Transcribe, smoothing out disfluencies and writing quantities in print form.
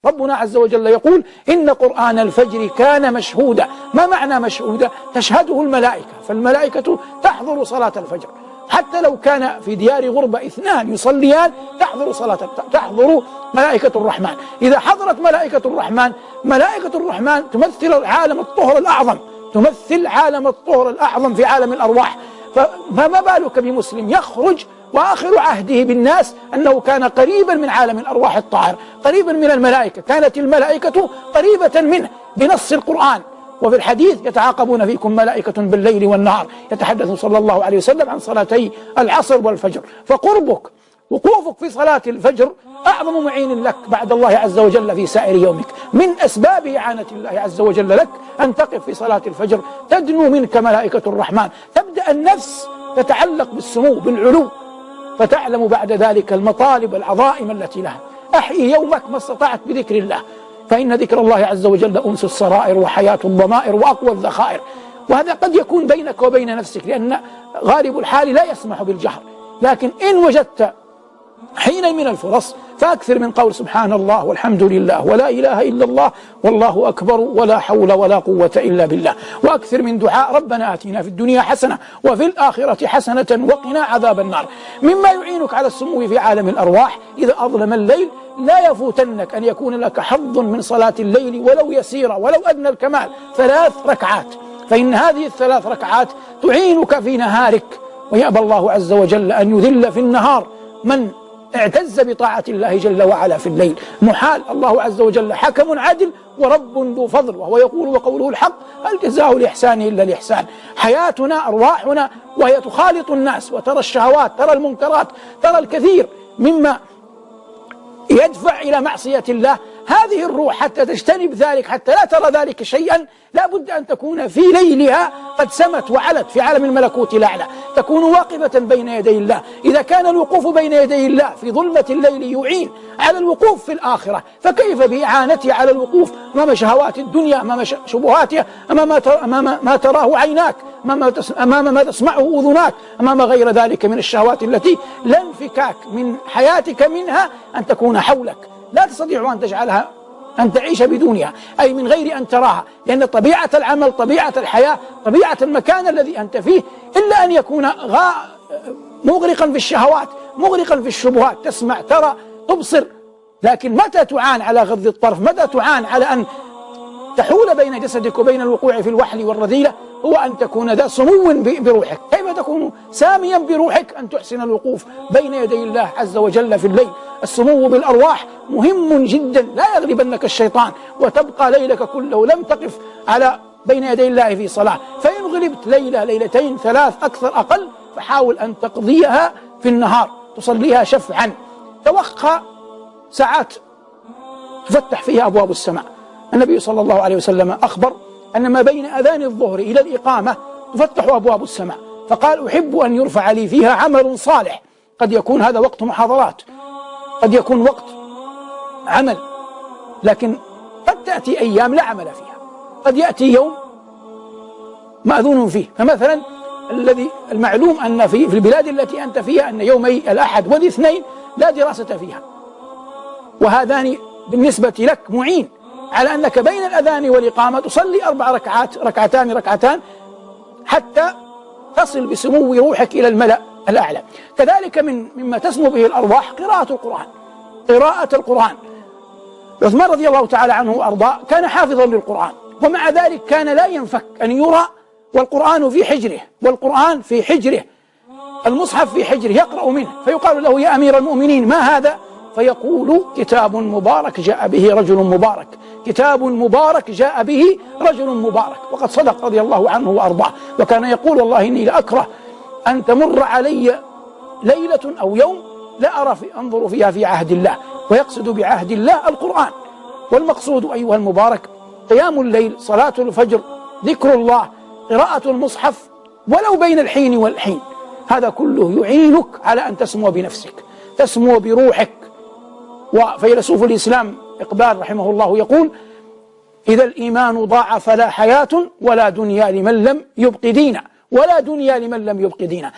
ربنا عز وجل يقول إن قرآن الفجر كان مشهودا. ما معنى مشهودا؟ تشهده الملائكة، فالملائكة تحضر صلاة الفجر، حتى لو كان في ديار غربة اثنان يصليان تحضر ملائكة الرحمن. إذا حضرت ملائكة الرحمن تمثل عالم الطهر الأعظم، تمثل عالم الطهر الأعظم في عالم الأرواح. فما بالك بمسلم يخرج وآخر عهده بالناس أنه كان قريبا من عالم الأرواح الطاهر، قريبا من الملائكة، كانت الملائكة قريبة منه بنص القرآن. وفي الحديث يتعاقبون فيكم ملائكة بالليل والنهار، يتحدث صلى الله عليه وسلم عن صلاتي العصر والفجر. فقربك وقوفك في صلاة الفجر أعظم معين لك بعد الله عز وجل في سائر يومك. من أسباب إعانة الله عز وجل لك أن تقف في صلاة الفجر، تدنو منك ملائكة الرحمن، تبدأ النفس تتعلق بالسمو بالعلو، فتعلم بعد ذلك المطالب العظائم التي لها. أحيي يومك ما استطعت بذكر الله، فإن ذكر الله عز وجل أنس السرائر وحياة الضمائر وأقوى الذخائر. وهذا قد يكون بينك وبين نفسك، لأن غالب الحال لا يسمح بالجهر، لكن إن وجدت حين من الفرص فأكثر من قول سبحان الله والحمد لله ولا إله إلا الله والله أكبر ولا حول ولا قوة إلا بالله، وأكثر من دعاء ربنا آتنا في الدنيا حسنة وفي الآخرة حسنة وقنا عذاب النار. مما يعينك على السمو في عالم الأرواح إذا أظلم الليل لا يفوتنك أن يكون لك حظ من صلاة الليل ولو يسيرة ولو أدنى الكمال، 3 ركعات، فإن هذه ال3 ركعات تعينك في نهارك. ويأبى الله عز وجل أن يذل في النهار من اعتز بطاعة الله جل وعلا في الليل. محال، الله عز وجل حكم عدل ورب ذو فضل، وهو يقول وقوله الحق هل جزاء الإحسان إلا الإحسان. حياتنا أرواحنا وهي تخالط الناس وترى الشهوات، ترى المنكرات، ترى الكثير مما يدفع إلى معصية الله. هذه الروح حتى تجتنب ذلك، حتى لا ترى ذلك شيئا، لا بد أن تكون في ليلها قد سمت وعلت في عالم الملكوت الأعلى، تكون واقفة بين يدي الله. إذا كان الوقوف بين يدي الله في ظلمة الليل يعين على الوقوف في الآخرة، فكيف بإعانته على الوقوف أمام شهوات الدنيا، أمام شبهاتها، أمام ما تراه عيناك، أمام ما تسمعه أذناك، أمام غير ذلك من الشهوات التي لا انفكاك من حياتك منها أن تكون حولك، لا تستطيع أن تجعلها أن تعيش بدونها، أي من غير أن تراها، لأن طبيعة العمل، طبيعة الحياة، طبيعة المكان الذي أنت فيه، إلا أن يكون مغرقا في الشهوات، مغرقا في الشبهات، تسمع، ترى، تبصر. لكن متى تعان على غض الطرف، متى تعان على أن تحول بين جسدك وبين الوقوع في الوحل والرذيلة، هو أن تكون ذا سمو بروحك. كيف تكون ساميا بروحك؟ أن تحسن الوقوف بين يدي الله عز وجل في الليل. السمو بالأرواح مهم جدا، لا يغلبنك الشيطان وتبقى ليلك كله لم تقف على بين يدي الله في صلاة. فإن غلبت ليلة، ليلتين، 3 أكثر أقل، فحاول أن تقضيها في النهار، تصليها شفعا. توخى ساعات تفتح فيها أبواب السماء. النبي صلى الله عليه وسلم أخبر أن ما بين أذان الظهر إلى الإقامة تفتح أبواب السماء، فقال أحب أن يرفع لي فيها عمل صالح. قد يكون هذا وقت محاضرات، قد يكون وقت عمل، لكن قد تأتي أيام لا عمل فيها، قد يأتي يوم مأذون فيه. فمثلا الذي المعلوم أن في البلاد التي أنت فيها أن يومي الأحد والاثنين لا دراسة فيها، وهذان بالنسبة لك معين على أنك بين الأذان والإقامة تصلي 4 ركعات، ركعتان، حتى تصل بسمو روحك إلى الملأ الأعلى. كذلك مما تسمو به الأرواح قراءة القرآن. عثمان رضي الله تعالى عنه وأرضاه كان حافظا للقرآن، ومع ذلك كان لا ينفك أن يرى والقرآن في حجره، المصحف في حجره، يقرأ منه، فيقال له يا أمير المؤمنين ما هذا؟ فيقول كتاب مبارك جاء به رجل مبارك، كتاب مبارك جاء به رجل مبارك. وقد صدق رضي الله عنه وأرضاه، وكان يقول والله إني لأكره أن تمر علي ليلة أو يوم لا أرى أنظر فيها في عهد الله، ويقصد بعهد الله القرآن. والمقصود أيها المبارك قيام الليل، صلاة الفجر، ذكر الله، قراءة المصحف ولو بين الحين والحين، هذا كله يعينك على أن تسمو بنفسك، تسمو بروحك. وفيلسوف الإسلام إقبال رحمه الله يقول إذا الإيمان ضاع فلا حياة ولا دنيا لمن لم يبق دينا، ولا دنيا لمن لم يبق دينا.